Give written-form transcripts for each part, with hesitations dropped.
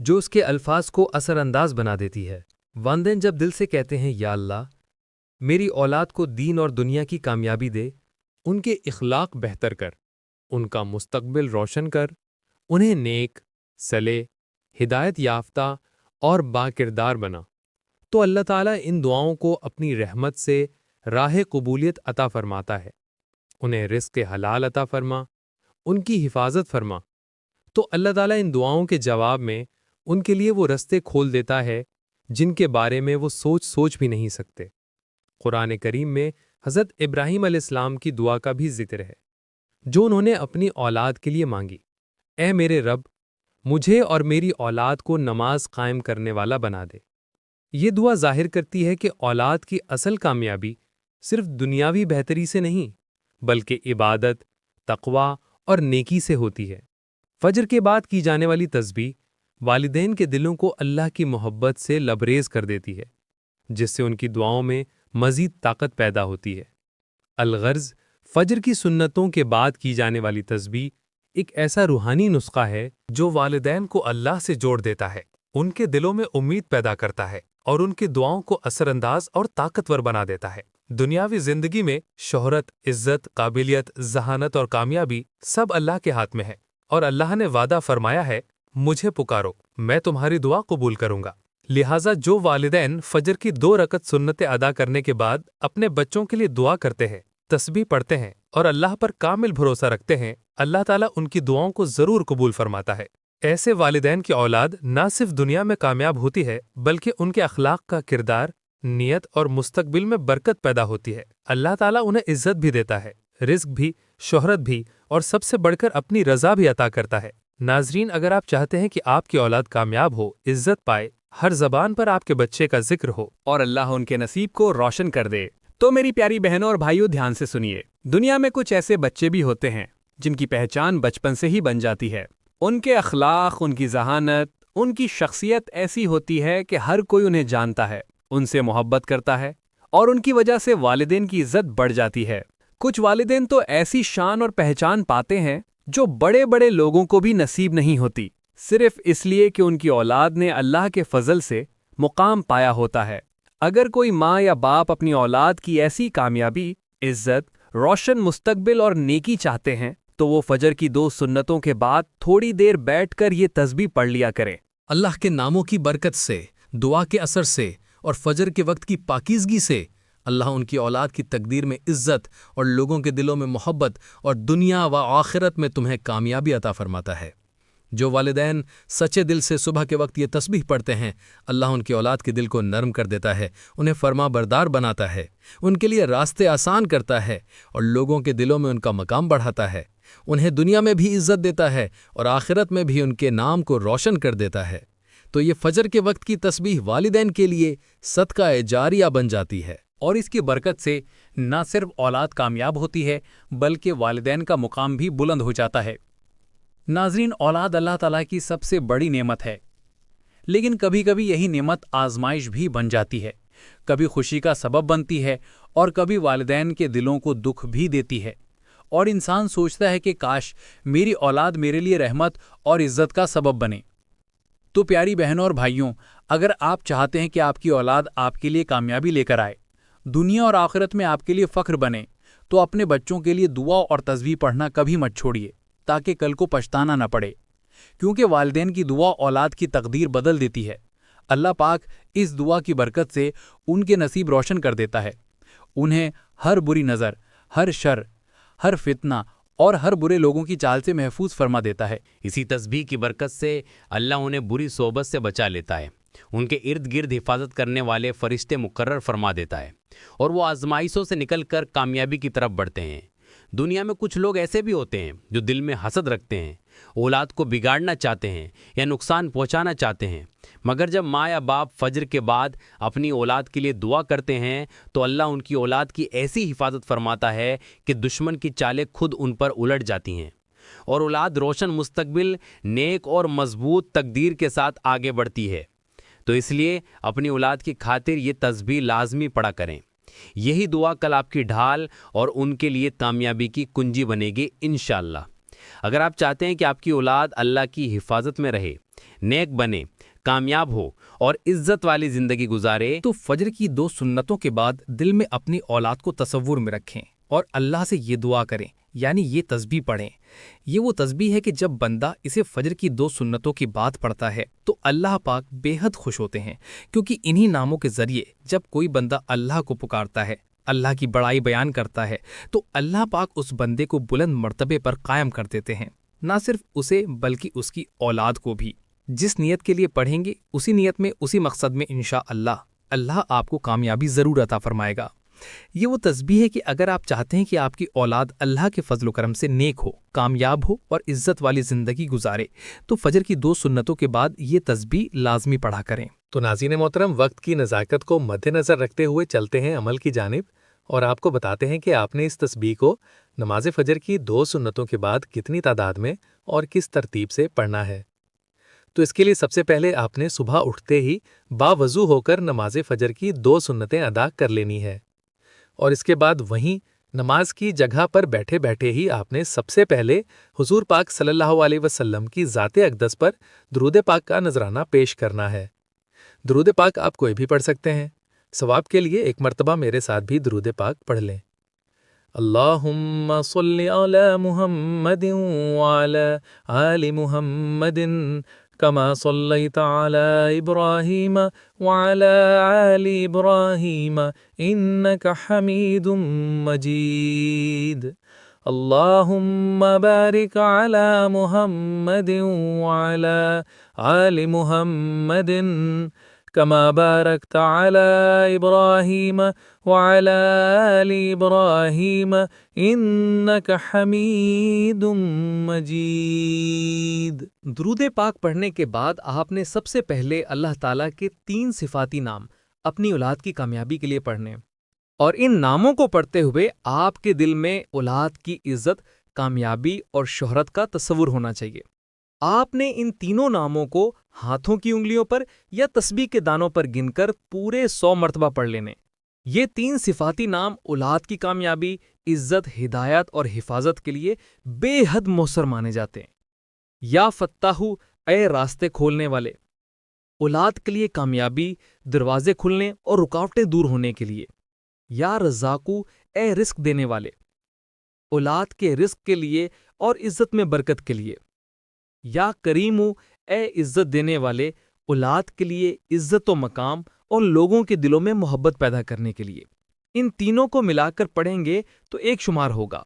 جو اس کے الفاظ کو اثر انداز بنا دیتی ہے۔ والدین جب دل سے کہتے ہیں یا اللہ میری اولاد کو دین اور دنیا کی کامیابی دے، ان کے اخلاق بہتر کر، ان کا مستقبل روشن کر، انہیں نیک، صالح، ہدایت یافتہ اور باکردار بنا، تو اللہ تعالیٰ ان دعاؤں کو اپنی رحمت سے راہ قبولیت عطا فرماتا ہے۔ انہیں رزق حلال عطا فرما، ان کی حفاظت فرما، تو اللہ تعالیٰ ان دعاؤں کے جواب میں ان کے لیے وہ رستے کھول دیتا ہے جن کے بارے میں وہ سوچ بھی نہیں سکتے۔ قرآن کریم میں حضرت ابراہیم علیہ السلام کی دعا کا بھی ذکر ہے جو انہوں نے اپنی اولاد کے لیے مانگی۔ اے میرے رب، مجھے اور میری اولاد کو نماز قائم کرنے والا بنا دے۔ یہ دعا ظاہر کرتی ہے کہ اولاد کی اصل کامیابی صرف دنیاوی بہتری سے نہیں بلکہ عبادت، تقوی اور نیکی سے ہوتی ہے۔ فجر کے بعد کی جانے والی تسبیح والدین کے دلوں کو اللہ کی محبت سے لبریز کر دیتی ہے، جس سے ان کی دعاؤں میں مزید طاقت پیدا ہوتی ہے۔ الغرض، فجر کی سنتوں کے بعد کی جانے والی تسبیح ایک ایسا روحانی نسخہ ہے جو والدین کو اللہ سے جوڑ دیتا ہے، ان کے دلوں میں امید پیدا کرتا ہے اور ان کی دعاؤں کو اثر انداز اور طاقتور بنا دیتا ہے۔ دنیاوی زندگی میں شہرت، عزت، قابلیت، ذہانت اور کامیابی سب اللہ کے ہاتھ میں ہے، اور اللہ نے وعدہ فرمایا ہے مجھے پکارو، میں تمہاری دعا قبول کروں گا۔ لہٰذا جو والدین فجر کی 2 رکعت سنتیں ادا کرنے کے بعد اپنے بچوں کے لیے دعا کرتے ہیں، تسبیح پڑھتے ہیں اور اللہ پر کامل بھروسہ رکھتے ہیں، اللہ تعالیٰ ان کی دعاؤں کو ضرور قبول فرماتا ہے۔ ایسے والدین کی اولاد نہ صرف دنیا میں کامیاب ہوتی ہے بلکہ ان کے اخلاق کا کردار، نیت اور مستقبل میں برکت پیدا ہوتی ہے۔ اللہ تعالیٰ انہیں عزت بھی دیتا ہے، رزق بھی، شہرت بھی، اور سب سے بڑھ کر اپنی رضا بھی عطا کرتا ہے۔ ناظرین، اگر آپ چاہتے ہیں کہ آپ کی اولاد کامیاب ہو، عزت پائے، ہر زبان پر آپ کے بچے کا ذکر ہو اور اللہ ان کے نصیب کو روشن کر دے، تو میری پیاری بہنوں اور بھائیوں دھیان سے سنیے۔ دنیا میں کچھ ایسے بچے بھی ہوتے ہیں جن کی پہچان بچپن سے ہی بن جاتی ہے۔ ان کے اخلاق، ان کی ذہانت، ان کی شخصیت ایسی ہوتی ہے کہ ہر کوئی انہیں جانتا ہے، ان سے محبت کرتا ہے، اور ان کی وجہ سے والدین کی عزت بڑھ جاتی ہے۔ کچھ والدین تو ایسی شان اور پہچان پاتے ہیں جو بڑے بڑے لوگوں کو بھی نصیب نہیں ہوتی، صرف اس لیے کہ ان کی اولاد نے اللہ کے فضل سے مقام پایا ہوتا ہے۔ اگر کوئی ماں یا باپ اپنی اولاد کی ایسی کامیابی، عزت، روشن مستقبل اور نیکی چاہتے ہیں تو وہ فجر کی 2 سنتوں کے بعد تھوڑی دیر بیٹھ کر یہ تسبیح پڑھ لیا کریں۔ اللہ کے ناموں کی برکت سے، دعا کے اثر سے اور فجر کے وقت کی پاکیزگی سے اللہ ان کی اولاد کی تقدیر میں عزت اور لوگوں کے دلوں میں محبت اور دنیا و آخرت میں تمہیں کامیابی عطا فرماتا ہے۔ جو والدین سچے دل سے صبح کے وقت یہ تسبیح پڑھتے ہیں، اللہ ان کی اولاد کے دل کو نرم کر دیتا ہے، انہیں فرما بردار بناتا ہے، ان کے لیے راستے آسان کرتا ہے اور لوگوں کے دلوں میں ان کا مقام بڑھاتا ہے، انہیں دنیا میں بھی عزت دیتا ہے اور آخرت میں بھی ان کے نام کو روشن کر دیتا ہے۔ تو یہ فجر کے وقت کی تسبیح والدین کے لیے صدقہ جاریہ بن جاتی ہے، اور اس کی برکت سے نہ صرف اولاد کامیاب ہوتی ہے بلکہ والدین کا مقام بھی بلند ہو جاتا ہے۔ ناظرین، اولاد اللہ تعالیٰ کی سب سے بڑی نعمت ہے، لیکن کبھی کبھی یہی نعمت آزمائش بھی بن جاتی ہے، کبھی خوشی کا سبب بنتی ہے اور کبھی والدین کے دلوں کو دکھ بھی دیتی ہے، اور انسان سوچتا ہے کہ کاش میری اولاد میرے لیے رحمت اور عزت کا سبب بنے۔ تو پیاری بہنوں اور بھائیوں، اگر آپ چاہتے ہیں کہ آپ کی اولاد آپ کے لیے کامیابی لے کر آئے، دنیا اور آخرت میں آپ کے لیے فخر بنے، تو اپنے بچوں کے لیے دعا اور تسبیح پڑھنا کبھی مت چھوڑیے، تاکہ کل کو پچھتانا نہ پڑے، کیونکہ والدین کی دعا اولاد کی تقدیر بدل دیتی ہے۔ اللہ پاک اس دعا کی برکت سے ان کے نصیب روشن کر دیتا ہے، انہیں ہر بری نظر، ہر شر، ہر فتنہ اور ہر برے لوگوں کی چال سے محفوظ فرما دیتا ہے۔ اسی تسبیح کی برکت سے اللہ انہیں بری صحبت سے بچا لیتا ہے، ان کے ارد گرد حفاظت کرنے والے فرشتے مقرر فرما دیتا ہے، اور وہ آزمائشوں سے نکل کر کامیابی کی طرف بڑھتے ہیں۔ دنیا میں کچھ لوگ ایسے بھی ہوتے ہیں جو دل میں حسد رکھتے ہیں، اولاد کو بگاڑنا چاہتے ہیں یا نقصان پہنچانا چاہتے ہیں، مگر جب ماں یا باپ فجر کے بعد اپنی اولاد کے لیے دعا کرتے ہیں تو اللہ ان کی اولاد کی ایسی حفاظت فرماتا ہے کہ دشمن کی چالیں خود ان پر الٹ جاتی ہیں، اور اولاد روشن مستقبل، نیک اور مضبوط تقدیر کے ساتھ آگے بڑھتی ہے۔ تو اس لیے اپنی اولاد کی خاطر یہ تسبیح لازمی پڑھا کریں۔ یہی دعا کل آپ کی ڈھال اور ان کے لیے کامیابی کی کنجی بنے گی انشاءاللہ۔ اگر آپ چاہتے ہیں کہ آپ کی اولاد اللہ کی حفاظت میں رہے، نیک بنے، کامیاب ہو اور عزت والی زندگی گزارے، تو فجر کی 2 سنتوں کے بعد دل میں اپنی اولاد کو تصور میں رکھیں اور اللہ سے یہ دعا کریں، یعنی یہ تسبیح پڑھیں۔ یہ وہ تسبیح ہے کہ جب بندہ اسے فجر کی 2 سنتوں کی بات پڑھتا ہے تو اللہ پاک بے حد خوش ہوتے ہیں، کیونکہ انہی ناموں کے ذریعے جب کوئی بندہ اللہ کو پکارتا ہے، اللہ کی بڑائی بیان کرتا ہے، تو اللہ پاک اس بندے کو بلند مرتبے پر قائم کر دیتے ہیں، نہ صرف اسے بلکہ اس کی اولاد کو بھی۔ جس نیت کے لیے پڑھیں گے اسی نیت میں، اسی مقصد میں انشاءاللہ اللہ آپ کو کامیابی ضرور عطا فرمائے گا۔ یہ وہ تسبیح ہے کہ اگر آپ چاہتے ہیں کہ آپ کی اولاد اللہ کے فضل و کرم سے نیک ہو، کامیاب ہو اور عزت والی زندگی گزارے، تو فجر کی 2 سنتوں کے بعد یہ تسبیح لازمی پڑھا کریں۔ تو ناظرین محترم، وقت کی نزاکت کو مد نظر رکھتے ہوئے چلتے ہیں عمل کی جانب، اور آپ کو بتاتے ہیں کہ آپ نے اس تسبیح کو نماز فجر کی 2 سنتوں کے بعد کتنی تعداد میں اور کس ترتیب سے پڑھنا ہے۔ تو اس کے لیے سب سے پہلے آپ نے صبح اٹھتے ہی باوضو ہو کر نماز فجر کی 2 سنتیں ادا کر لینی ہے، اور اس کے بعد وہیں نماز کی جگہ پر بیٹھے بیٹھے ہی آپ نے سب سے پہلے حضور پاک صلی اللہ علیہ وسلم کی ذات اقدس پر درود پاک کا نذرانہ پیش کرنا ہے۔ درود پاک آپ کوئی بھی پڑھ سکتے ہیں۔ ثواب کے لیے ایک مرتبہ میرے ساتھ بھی درود پاک پڑھ لیں۔ اللہم صلی علی محمد وعلی آل محمد کما صلیت علی ابراہیم وعلی آل ابراہیم انک حمید مجید۔ اللہم بارک علی محمد وعلی آل محمد کما بارکت علی ابراہیم وعلی آل ابراہیم انک حمید مجید۔ درود پاک پڑھنے کے بعد آپ نے سب سے پہلے اللہ تعالیٰ کے 3 صفاتی نام اپنی اولاد کی کامیابی کے لیے پڑھنے، اور ان ناموں کو پڑھتے ہوئے آپ کے دل میں اولاد کی عزت، کامیابی اور شہرت کا تصور ہونا چاہیے۔ آپ نے ان تینوں ناموں کو ہاتھوں کی انگلیوں پر یا تسبیح کے دانوں پر گن کر پورے 100 مرتبہ پڑھ لینے۔ یہ 3 صفاتی نام اولاد کی کامیابی، عزت، ہدایت اور حفاظت کے لیے بے حد مؤثر مانے جاتے ہیں۔ یا فتاحو، اے راستے کھولنے والے، اولاد کے لیے کامیابی، دروازے کھلنے اور رکاوٹیں دور ہونے کے لیے۔ یا رزاقو، اے رزق دینے والے، اولاد کے رزق کے لیے اور عزت میں برکت کے لیے۔ یا کریمو، اے عزت دینے والے، اولاد کے لیے عزت و مقام اور لوگوں کے دلوں میں محبت پیدا کرنے کے لیے۔ ان تینوں کو ملا کر پڑھیں گے تو ایک شمار ہوگا۔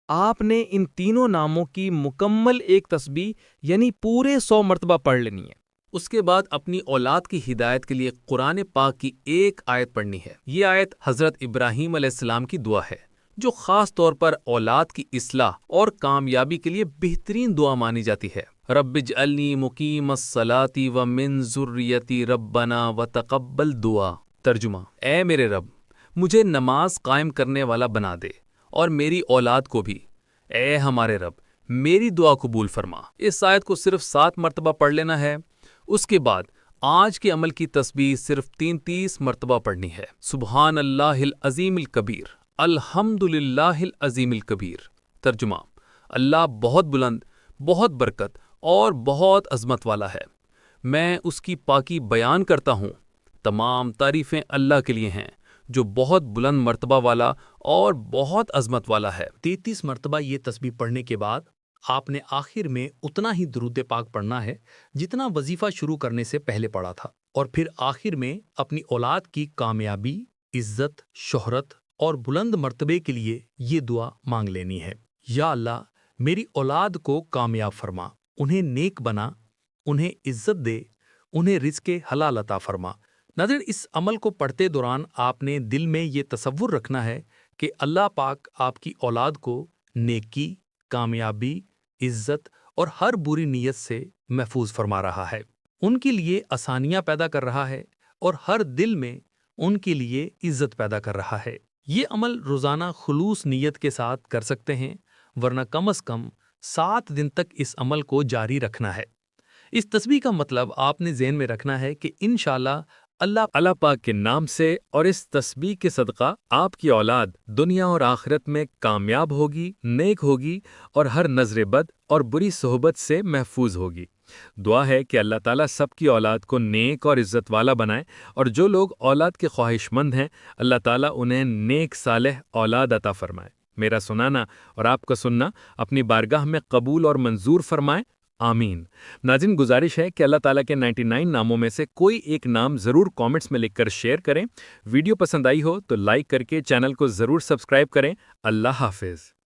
آپ نے ان تینوں ناموں کی مکمل ایک تسبیح یعنی پورے 100 مرتبہ پڑھ لینی ہے۔ اس کے بعد اپنی اولاد کی ہدایت کے لیے قرآن پاک کی ایک آیت پڑھنی ہے۔ یہ آیت حضرت ابراہیم علیہ السلام کی دعا ہے، جو خاص طور پر اولاد کی اصلاح اور کامیابی کے لیے بہترین دعا مانی جاتی ہے۔ رب اجعلنی مقیم الصلاۃ ومن ذریتی ربنا وتقبل دعا۔ ترجمہ: اے میرے رب، مجھے نماز قائم کرنے والا بنا دے اور میری اولاد کو بھی۔ اے ہمارے رب، میری دعا قبول فرما۔ اس آیت کو صرف 7 مرتبہ پڑھ لینا ہے۔ اس کے بعد آج کے عمل کی تسبیح صرف 33 مرتبہ پڑھنی ہے۔ سبحان اللہ العظیم الکبیر، الحمد للہ العظیم الکبیر۔ ترجمہ: اللہ بہت بلند، بہت برکت اور بہت عظمت والا ہے، میں اس کی پاکی بیان کرتا ہوں۔ تمام تعریفیں اللہ کے لیے ہیں جو بہت بلند مرتبہ والا اور بہت عظمت والا ہے۔ 33 مرتبہ یہ تسبیح پڑھنے کے بعد آپ نے آخر میں اتنا ہی درود پاک پڑھنا ہے جتنا وظیفہ شروع کرنے سے پہلے پڑھا تھا، اور پھر آخر میں اپنی اولاد کی کامیابی، عزت، شہرت اور بلند مرتبے کے لیے یہ دعا مانگ لینی ہے۔ یا اللہ، میری اولاد کو کامیاب فرما، انہیں نیک بنا، انہیں عزت دے، انہیں رزق حلال عطا فرما۔ ناظرین، اس عمل کو پڑھتے دوران آپ نے دل میں یہ تصور رکھنا ہے کہ اللہ پاک آپ کی اولاد کو نیکی، کامیابی، عزت اور ہر بری نیت سے محفوظ فرما رہا ہے، ان کے لیے آسانیاں پیدا کر رہا ہے اور ہر دل میں ان کے لیے عزت پیدا کر رہا ہے۔ یہ عمل روزانہ خلوص نیت کے ساتھ کر سکتے ہیں، ورنہ کم از کم 7 دن تک اس عمل کو جاری رکھنا ہے۔ اس تسبیح کا مطلب آپ نے ذہن میں رکھنا ہے کہ انشاءاللہ اللہ پاک کے نام سے اور اس تسبیح کے صدقہ آپ کی اولاد دنیا اور آخرت میں کامیاب ہوگی، نیک ہوگی اور ہر نظر بد اور بری صحبت سے محفوظ ہوگی۔ دعا ہے کہ اللہ تعالیٰ سب کی اولاد کو نیک اور عزت والا بنائے، اور جو لوگ اولاد کے خواہش مند ہیں اللہ تعالیٰ انہیں نیک صالح اولاد عطا فرمائے۔ میرا سنانا اور آپ کا سننا اپنی بارگاہ میں قبول اور منظور فرمائے، آمین۔ ناظرین، گزارش ہے کہ اللہ تعالیٰ کے 99 ناموں میں سے کوئی ایک نام ضرور کامنٹس میں لکھ کر شیئر کریں۔ ویڈیو پسند آئی ہو تو لائک کر کے چینل کو ضرور سبسکرائب کریں۔ اللہ حافظ۔